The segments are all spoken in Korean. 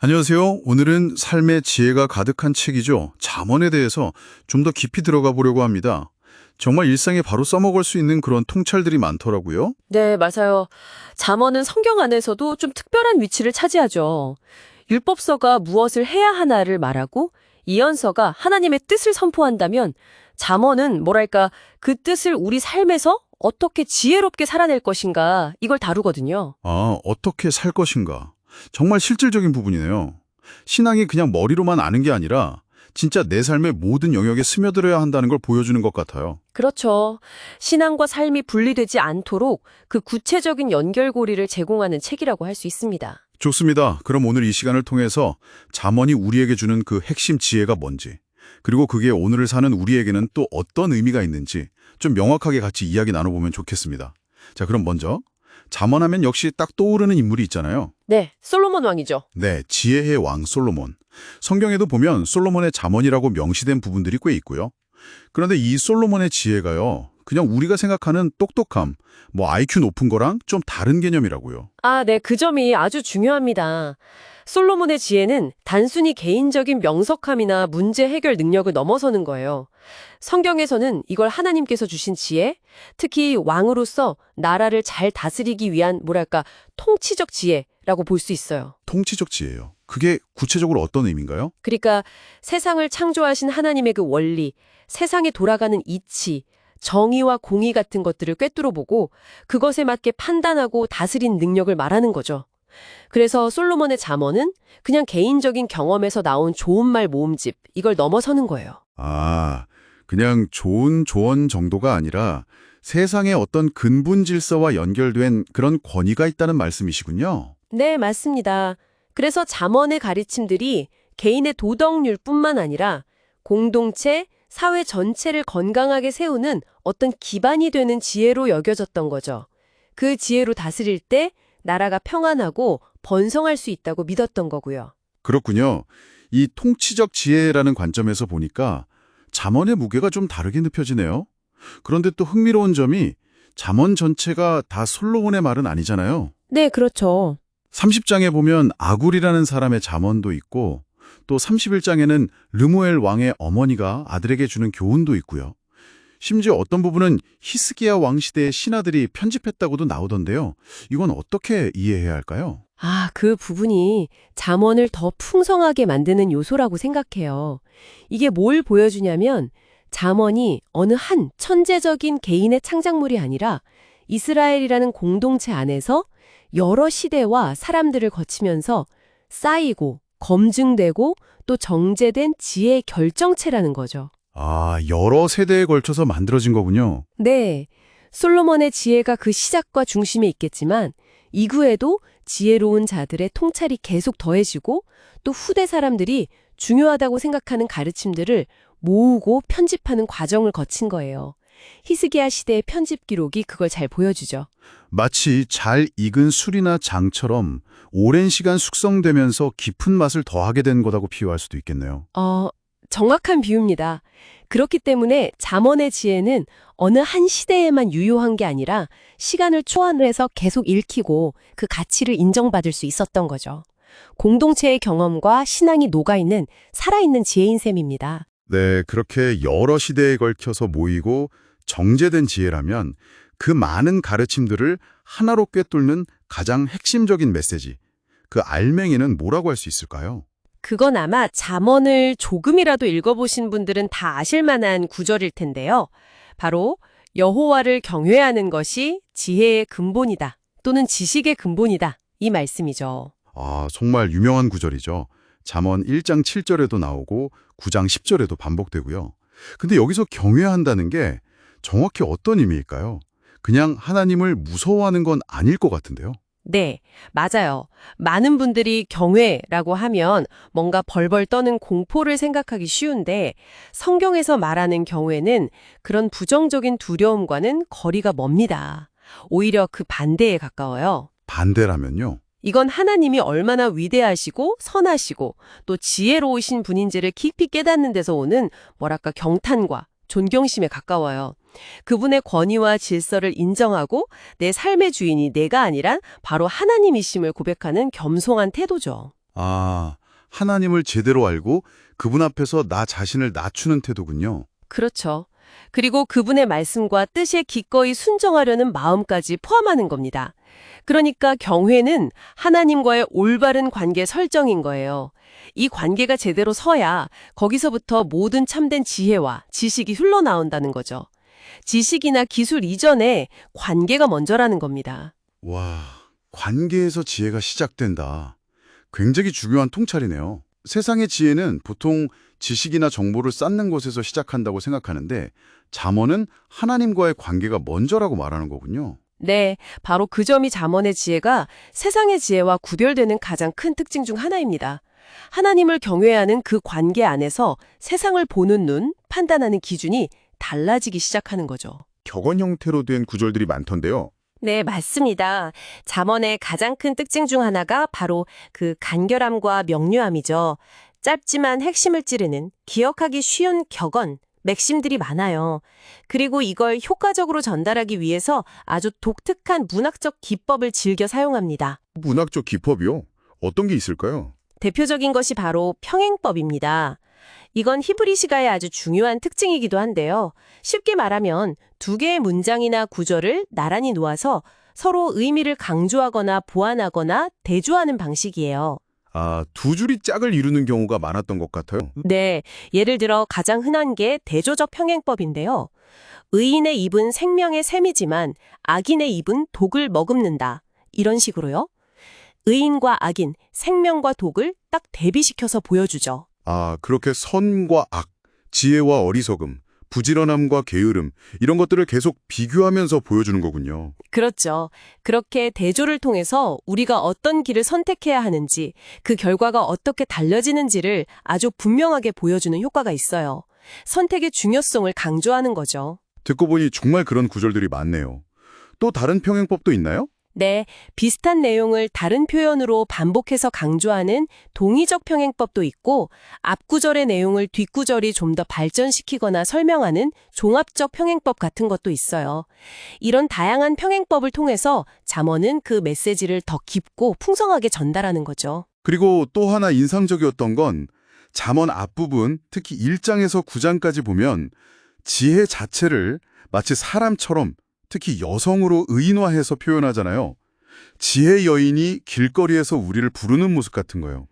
안녕하세요. 오늘은 삶의 지혜가 가득한 책이죠. 잠언에 대해서 좀 더 깊이 들어가 보려고 합니다. 정말 일상에 바로 써먹을 수 있는 그런 통찰들이 많더라고요. 네, 맞아요. 잠언은 성경 안에서도 좀 특별한 위치를 차지하죠. 율법서가 무엇을 해야 하나를 말하고 이언서가 하나님의 뜻을 선포한다면 잠언은 뭐랄까 그 뜻을 우리 삶에서 어떻게 지혜롭게 살아낼 것인가 이걸 다루거든요. 아, 어떻게 살 것인가. 정말 실질적인 부분이네요. 신앙이 그냥 머리로만 아는 게 아니라 진짜 내 삶의 모든 영역에 스며들어야 한다는 걸 보여주는 것 같아요. 그렇죠. 신앙과 삶이 분리되지 않도록 그 구체적인 연결고리를 제공하는 책이라고 할 수 있습니다. 좋습니다. 그럼 오늘 이 시간을 통해서 잠언이 우리에게 주는 그 핵심 지혜가 뭔지, 그리고 그게 오늘을 사는 우리에게는 또 어떤 의미가 있는지 좀 명확하게 같이 이야기 나눠보면 좋겠습니다. 자, 그럼 먼저 잠언하면 역시 딱 떠오르는 인물이 있잖아요. 네, 솔로몬 왕이죠. 네, 지혜의 왕 솔로몬. 성경에도 보면 솔로몬의 잠언이라고 명시된 부분들이 꽤 있고요. 그런데 이 솔로몬의 지혜가요, 그냥 우리가 생각하는 똑똑함, IQ 높은 거랑 좀 다른 개념이라고요. 아, 네, 그 점이 아주 중요합니다. 솔로몬의 지혜는 단순히 개인적인 명석함이나 문제 해결 능력을 넘어서는 거예요. 성경에서는 이걸 하나님께서 주신 지혜, 특히 왕으로서 나라를 잘 다스리기 위한 뭐랄까 통치적 지혜라고 볼 수 있어요. 통치적 지혜요. 그게 구체적으로 어떤 의미인가요? 그러니까 세상을 창조하신 하나님의 그 원리, 세상에 돌아가는 이치, 정의와 공의 같은 것들을 꿰뚫어 보고 그것에 맞게 판단하고 다스린 능력을 말하는 거죠. 그래서 솔로몬의 잠언은 그냥 개인적인 경험에서 나온 좋은 말 모음집, 이걸 넘어서는 거예요. 아, 그냥 좋은 조언 정도가 아니라 세상의 어떤 근본 질서와 연결된 그런 권위가 있다는 말씀이시군요. 네, 맞습니다. 그래서 잠언의 가르침들이 개인의 도덕률뿐만 아니라 공동체, 사회 전체를 건강하게 세우는 어떤 기반이 되는 지혜로 여겨졌던 거죠. 그 지혜로 다스릴 때 나라가 평안하고 번성할 수 있다고 믿었던 거고요. 그렇군요. 이 통치적 지혜라는 관점에서 보니까 잠언의 무게가 좀 다르게 느껴지네요. 그런데 또 흥미로운 점이 잠언 전체가 다 솔로몬의 말은 아니잖아요. 네, 그렇죠. 30장에 보면 아굴이라는 사람의 잠언도 있고 또 31장에는 르무엘 왕의 어머니가 아들에게 주는 교훈도 있고요. 심지어 어떤 부분은 히스기야 왕 시대의 신하들이 편집했다고도 나오던데요. 이건 어떻게 이해해야 할까요? 아, 그 부분이 잠언을 더 풍성하게 만드는 요소라고 생각해요. 이게 뭘 보여주냐면 잠언이 어느 한 천재적인 개인의 창작물이 아니라 이스라엘이라는 공동체 안에서 여러 시대와 사람들을 거치면서 쌓이고 검증되고 또 정제된 지혜의 결정체라는 거죠. 아, 여러 세대에 걸쳐서 만들어진 거군요. 네, 솔로몬의 지혜가 그 시작과 중심에 있겠지만 이후에도 지혜로운 자들의 통찰이 계속 더해지고 또 후대 사람들이 중요하다고 생각하는 가르침들을 모으고 편집하는 과정을 거친 거예요. 히스기야 시대의 편집 기록이 그걸 잘 보여주죠. 마치 잘 익은 술이나 장처럼 오랜 시간 숙성되면서 깊은 맛을 더하게 된 거라고 비유할 수도 있겠네요. 정확한 비유입니다. 그렇기 때문에 잠언의 지혜는 어느 한 시대에만 유효한 게 아니라 시간을 초월해서 계속 읽히고 그 가치를 인정받을 수 있었던 거죠. 공동체의 경험과 신앙이 녹아있는 살아있는 지혜인 셈입니다. 네, 그렇게 여러 시대에 걸쳐서 모이고 정제된 지혜라면 그 많은 가르침들을 하나로 꿰뚫는 가장 핵심적인 메시지, 그 알맹이는 뭐라고 할 수 있을까요? 그건 아마 잠언을 조금이라도 읽어보신 분들은 다 아실 만한 구절일 텐데요. 바로 여호와를 경외하는 것이 지혜의 근본이다 또는 지식의 근본이다 이 말씀이죠. 아, 정말 유명한 구절이죠. 잠언 1장 7절에도 나오고 9장 10절에도 반복되고요. 근데 여기서 경외한다는 게 정확히 어떤 의미일까요? 그냥 하나님을 무서워하는 건 아닐 것 같은데요. 네, 맞아요. 많은 분들이 경외라고 하면 뭔가 벌벌 떠는 공포를 생각하기 쉬운데 성경에서 말하는 경외는 그런 부정적인 두려움과는 거리가 멉니다. 오히려 그 반대에 가까워요. 반대라면요? 이건 하나님이 얼마나 위대하시고 선하시고 또 지혜로우신 분인지를 깊이 깨닫는 데서 오는 뭐랄까 경탄과 존경심에 가까워요. 그분의 권위와 질서를 인정하고 내 삶의 주인이 내가 아니란 바로 하나님이심을 고백하는 겸손한 태도죠. 아, 하나님을 제대로 알고 그분 앞에서 나 자신을 낮추는 태도군요. 그렇죠. 그리고 그분의 말씀과 뜻에 기꺼이 순종하려는 마음까지 포함하는 겁니다. 그러니까 경회는 하나님과의 올바른 관계 설정인 거예요. 이 관계가 제대로 서야 거기서부터 모든 참된 지혜와 지식이 흘러나온다는 거죠. 지식이나 기술 이전에 관계가 먼저라는 겁니다. 와, 관계에서 지혜가 시작된다. 굉장히 중요한 통찰이네요. 세상의 지혜는 보통 지식이나 정보를 쌓는 것에서 시작한다고 생각하는데 잠언은 하나님과의 관계가 먼저라고 말하는 거군요. 네, 바로 그 점이 잠언의 지혜가 세상의 지혜와 구별되는 가장 큰 특징 중 하나입니다. 하나님을 경외하는 그 관계 안에서 세상을 보는 눈, 판단하는 기준이 달라지기 시작하는 거죠. 격언 형태로 된 구절들이 많던데요. 네, 맞습니다. 잠언의 가장 큰 특징 중 하나가 바로 그 간결함과 명료함이죠. 짧지만 핵심을 찌르는 기억하기 쉬운 격언, 맥심들이 많아요. 그리고 이걸 효과적으로 전달하기 위해서 아주 독특한 문학적 기법을 즐겨 사용합니다. 문학적 기법이요? 어떤 게 있을까요? 대표적인 것이 바로 평행법입니다. 이건 히브리시가의 아주 중요한 특징이기도 한데요. 쉽게 말하면 두 개의 문장이나 구절을 나란히 놓아서 서로 의미를 강조하거나 보완하거나 대조하는 방식이에요. 아, 두 줄이 짝을 이루는 경우가 많았던 것 같아요. 네, 예를 들어 가장 흔한 게 대조적 평행법인데요. 의인의 입은 생명의 샘이지만 악인의 입은 독을 머금는다. 이런 식으로요. 의인과 악인, 생명과 독을 딱 대비시켜서 보여주죠. 아, 그렇게 선과 악, 지혜와 어리석음, 부지런함과 게으름 이런 것들을 계속 비교하면서 보여주는 거군요. 그렇죠. 그렇게 대조를 통해서 우리가 어떤 길을 선택해야 하는지, 그 결과가 어떻게 달라지는지를 아주 분명하게 보여주는 효과가 있어요. 선택의 중요성을 강조하는 거죠. 듣고 보니 정말 그런 구절들이 많네요. 또 다른 평행법도 있나요? 네, 비슷한 내용을 다른 표현으로 반복해서 강조하는 동의적 평행법도 있고 앞구절의 내용을 뒷구절이 좀 더 발전시키거나 설명하는 종합적 평행법 같은 것도 있어요. 이런 다양한 평행법을 통해서 잠언은 그 메시지를 더 깊고 풍성하게 전달하는 거죠. 그리고 또 하나 인상적이었던 건 잠언 앞부분, 특히 1장에서 9장까지 보면 지혜 자체를 마치 사람처럼 특히 여성으로 의인화해서 표현하잖아요. 지혜 여인이 길거리에서 우리를 부르는 모습 같은 거예요.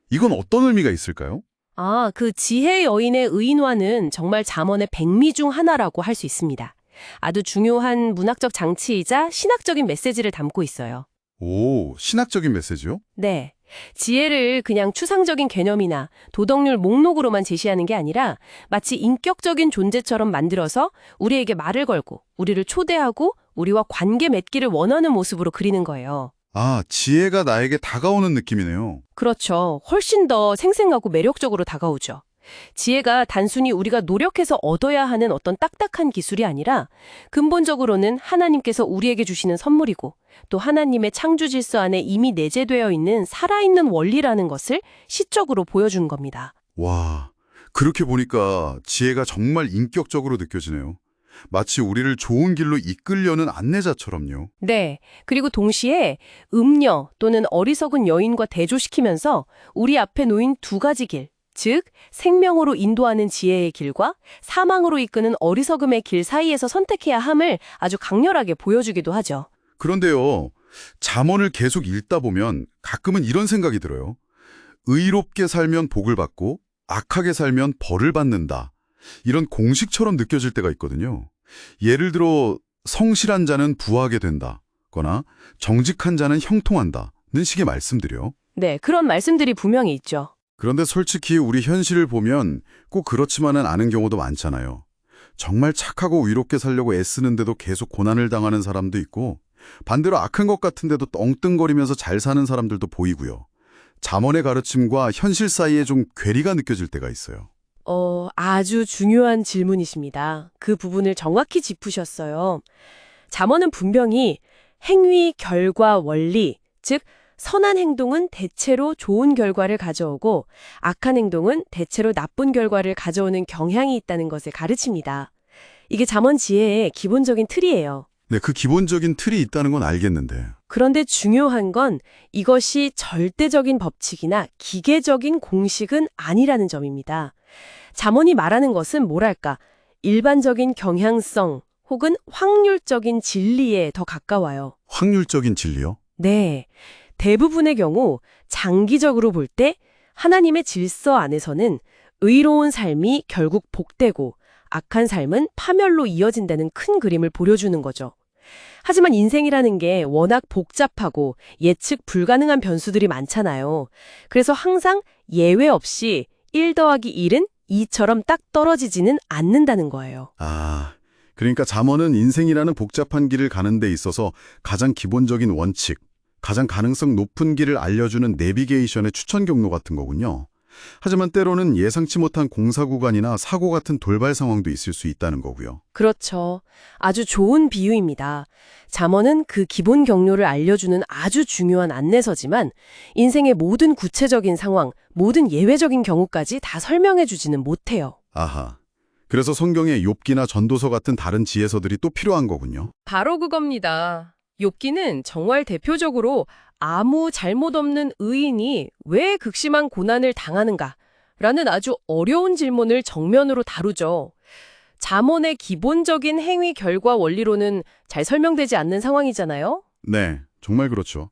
이건 어떤 의미가 있을까요? 아, 그 지혜 여인의 의인화는 정말 잠언의 백미 중 하나라고 할 수 있습니다. 아주 중요한 문학적 장치이자 신학적인 메시지를 담고 있어요. 오, 신학적인 메시지요? 네. 지혜를 그냥 추상적인 개념이나 도덕률 목록으로만 제시하는 게 아니라 마치 인격적인 존재처럼 만들어서 우리에게 말을 걸고 우리를 초대하고 우리와 관계 맺기를 원하는 모습으로 그리는 거예요. 아, 지혜가 나에게 다가오는 느낌이네요. 그렇죠. 훨씬 더 생생하고 매력적으로 다가오죠. 지혜가 단순히 우리가 노력해서 얻어야 하는 어떤 딱딱한 기술이 아니라 근본적으로는 하나님께서 우리에게 주시는 선물이고 또 하나님의 창조 질서 안에 이미 내재되어 있는 살아있는 원리라는 것을 시적으로 보여주는 겁니다. 와, 그렇게 보니까 지혜가 정말 인격적으로 느껴지네요. 마치 우리를 좋은 길로 이끌려는 안내자처럼요. 네. 그리고 동시에 음녀 또는 어리석은 여인과 대조시키면서 우리 앞에 놓인 두 가지 길, 즉 생명으로 인도하는 지혜의 길과 사망으로 이끄는 어리석음의 길 사이에서 선택해야 함을 아주 강렬하게 보여주기도 하죠. 그런데요, 잠언을 계속 읽다 보면 가끔은 이런 생각이 들어요. 의롭게 살면 복을 받고 악하게 살면 벌을 받는다. 이런 공식처럼 느껴질 때가 있거든요. 예를 들어 성실한 자는 부하게 된다거나 정직한 자는 형통한다는 식의 말씀들이요. 네, 그런 말씀들이 분명히 있죠. 그런데 솔직히 우리 현실을 보면 꼭 그렇지만은 않은 경우도 많잖아요. 정말 착하고 의롭게 살려고 애쓰는데도 계속 고난을 당하는 사람도 있고 반대로 악한 것 같은데도 떵떵거리면서 잘 사는 사람들도 보이고요. 잠언의 가르침과 현실 사이에 좀 괴리가 느껴질 때가 있어요. 아주 중요한 질문이십니다. 그 부분을 정확히 짚으셨어요. 잠언은 분명히 행위, 결과, 원리, 즉 선한 행동은 대체로 좋은 결과를 가져오고 악한 행동은 대체로 나쁜 결과를 가져오는 경향이 있다는 것을 가르칩니다. 이게 잠언 지혜의 기본적인 틀이에요. 네, 그 기본적인 틀이 있다는 건 알겠는데. 그런데 중요한 건 이것이 절대적인 법칙이나 기계적인 공식은 아니라는 점입니다. 잠언이 말하는 것은 뭐랄까, 일반적인 경향성 혹은 확률적인 진리에 더 가까워요. 확률적인 진리요? 네. 대부분의 경우 장기적으로 볼 때 하나님의 질서 안에서는 의로운 삶이 결국 복되고 악한 삶은 파멸로 이어진다는 큰 그림을 보여주는 거죠. 하지만 인생이라는 게 워낙 복잡하고 예측 불가능한 변수들이 많잖아요. 그래서 항상 예외 없이 1 더하기 1은 2처럼 딱 떨어지지는 않는다는 거예요. 아, 그러니까 잠언은 인생이라는 복잡한 길을 가는 데 있어서 가장 기본적인 원칙, 가장 가능성 높은 길을 알려주는 내비게이션의 추천 경로 같은 거군요. 하지만 때로는 예상치 못한 공사 구간이나 사고 같은 돌발 상황도 있을 수 있다는 거고요. 그렇죠. 아주 좋은 비유입니다. 잠언은 그 기본 경로를 알려주는 아주 중요한 안내서지만 인생의 모든 구체적인 상황, 모든 예외적인 경우까지 다 설명해주지는 못해요. 아하. 그래서 성경에 욥기나 전도서 같은 다른 지혜서들이 또 필요한 거군요. 바로 그겁니다. 욥기는 정말 대표적으로 아무 잘못 없는 의인이 왜 극심한 고난을 당하는가라는 아주 어려운 질문을 정면으로 다루죠. 잠언의 기본적인 행위 결과 원리로는 잘 설명되지 않는 상황이잖아요. 네, 정말 그렇죠.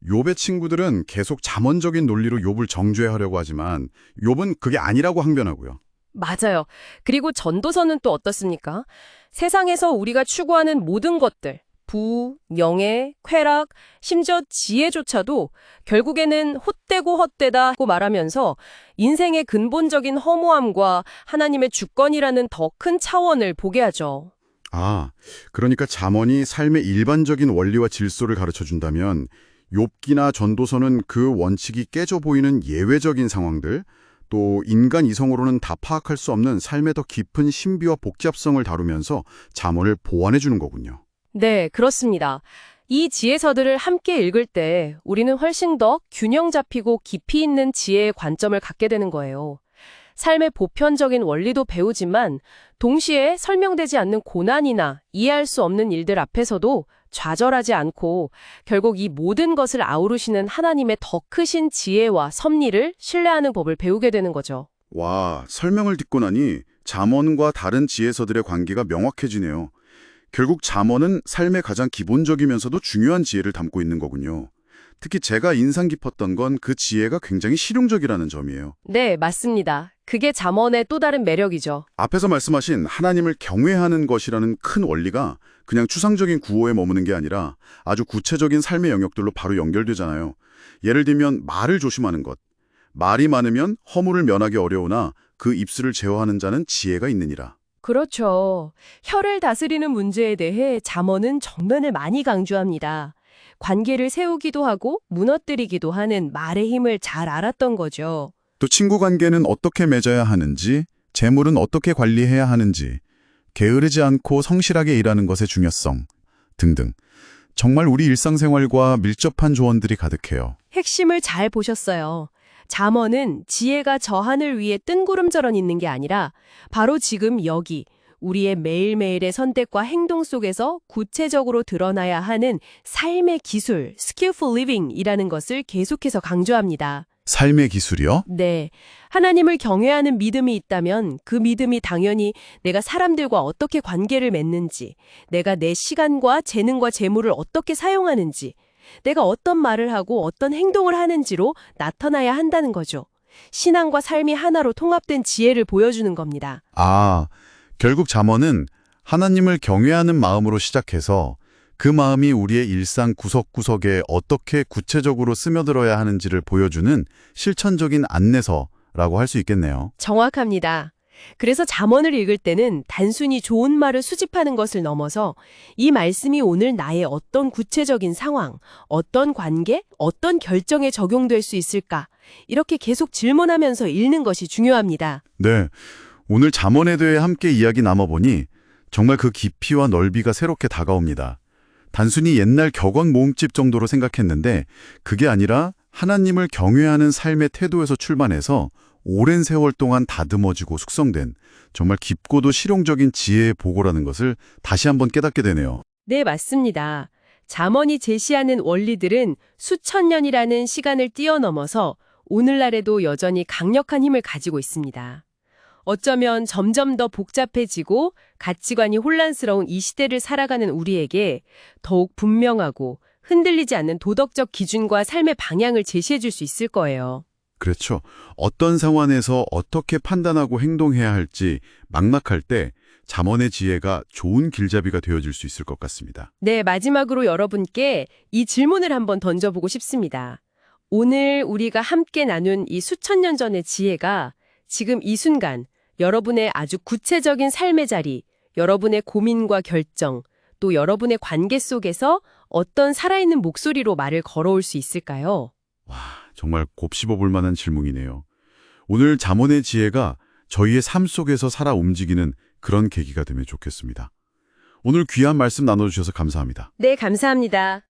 욥의 친구들은 계속 잠언적인 논리로 욥을 정죄하려고 하지만 욥은 그게 아니라고 항변하고요. 맞아요. 그리고 전도서는 또 어떻습니까? 세상에서 우리가 추구하는 모든 것들, 부, 명예, 쾌락, 심지어 지혜조차도 결국에는 헛되고 헛되다고 말하면서 인생의 근본적인 허무함과 하나님의 주권이라는 더 큰 차원을 보게 하죠. 아, 그러니까 잠언이 삶의 일반적인 원리와 질서를 가르쳐준다면 욥기나 전도서는 그 원칙이 깨져 보이는 예외적인 상황들, 또 인간 이성으로는 다 파악할 수 없는 삶의 더 깊은 신비와 복잡성을 다루면서 잠언을 보완해 주는 거군요. 네, 그렇습니다. 이 지혜서들을 함께 읽을 때 우리는 훨씬 더 균형 잡히고 깊이 있는 지혜의 관점을 갖게 되는 거예요. 삶의 보편적인 원리도 배우지만 동시에 설명되지 않는 고난이나 이해할 수 없는 일들 앞에서도 좌절하지 않고 결국 이 모든 것을 아우르시는 하나님의 더 크신 지혜와 섭리를 신뢰하는 법을 배우게 되는 거죠. 와, 설명을 듣고 나니 잠언과 다른 지혜서들의 관계가 명확해지네요. 결국 잠언은 삶의 가장 기본적이면서도 중요한 지혜를 담고 있는 거군요. 특히 제가 인상 깊었던 건 그 지혜가 굉장히 실용적이라는 점이에요. 네, 맞습니다. 그게 잠언의 또 다른 매력이죠. 앞에서 말씀하신 하나님을 경외하는 것이라는 큰 원리가 그냥 추상적인 구호에 머무는 게 아니라 아주 구체적인 삶의 영역들로 바로 연결되잖아요. 예를 들면 말을 조심하는 것. 말이 많으면 허물을 면하기 어려우나 그 입술을 제어하는 자는 지혜가 있느니라. 그렇죠. 혀를 다스리는 문제에 대해 잠언은 정면을 많이 강조합니다. 관계를 세우기도 하고 무너뜨리기도 하는 말의 힘을 잘 알았던 거죠. 또 친구 관계는 어떻게 맺어야 하는지, 재물은 어떻게 관리해야 하는지, 게으르지 않고 성실하게 일하는 것의 중요성 등등. 정말 우리 일상생활과 밀접한 조언들이 가득해요. 핵심을 잘 보셨어요. 잠언은 지혜가 저 하늘 위에 뜬구름처럼 있는 게 아니라 바로 지금 여기 우리의 매일매일의 선택과 행동 속에서 구체적으로 드러나야 하는 삶의 기술, skillful living이라는 것을 계속해서 강조합니다. 삶의 기술이요? 네. 하나님을 경외하는 믿음이 있다면 그 믿음이 당연히 내가 사람들과 어떻게 관계를 맺는지, 내가 내 시간과 재능과 재물을 어떻게 사용하는지, 내가 어떤 말을 하고 어떤 행동을 하는지로 나타나야 한다는 거죠. 신앙과 삶이 하나로 통합된 지혜를 보여주는 겁니다. 아, 결국 잠언은 하나님을 경외하는 마음으로 시작해서 그 마음이 우리의 일상 구석구석에 어떻게 구체적으로 스며들어야 하는지를 보여주는 실천적인 안내서라고 할 수 있겠네요. 정확합니다. 그래서 잠언을 읽을 때는 단순히 좋은 말을 수집하는 것을 넘어서 이 말씀이 오늘 나의 어떤 구체적인 상황, 어떤 관계, 어떤 결정에 적용될 수 있을까? 이렇게 계속 질문하면서 읽는 것이 중요합니다. 네, 오늘 잠언에 대해 함께 이야기 나눠보니 정말 그 깊이와 넓이가 새롭게 다가옵니다. 단순히 옛날 격언 모음집 정도로 생각했는데 그게 아니라 하나님을 경외하는 삶의 태도에서 출발해서 오랜 세월 동안 다듬어지고 숙성된 정말 깊고도 실용적인 지혜의 보고라는 것을 다시 한번 깨닫게 되네요. 네, 맞습니다. 잠언이 제시하는 원리들은 수천 년이라는 시간을 뛰어넘어서 오늘날에도 여전히 강력한 힘을 가지고 있습니다. 어쩌면 점점 더 복잡해지고 가치관이 혼란스러운 이 시대를 살아가는 우리에게 더욱 분명하고 흔들리지 않는 도덕적 기준과 삶의 방향을 제시해 줄 수 있을 거예요. 그렇죠. 어떤 상황에서 어떻게 판단하고 행동해야 할지 막막할 때 잠언의 지혜가 좋은 길잡이가 되어줄 수 있을 것 같습니다. 네, 마지막으로 여러분께 이 질문을 한번 던져보고 싶습니다. 오늘 우리가 함께 나눈 이 수천 년 전의 지혜가 지금 이 순간 여러분의 아주 구체적인 삶의 자리, 여러분의 고민과 결정, 또 여러분의 관계 속에서 어떤 살아있는 목소리로 말을 걸어올 수 있을까요? 와, 정말 곱씹어볼 만한 질문이네요. 오늘 잠언의 지혜가 저희의 삶 속에서 살아 움직이는 그런 계기가 되면 좋겠습니다. 오늘 귀한 말씀 나눠주셔서 감사합니다. 네, 감사합니다.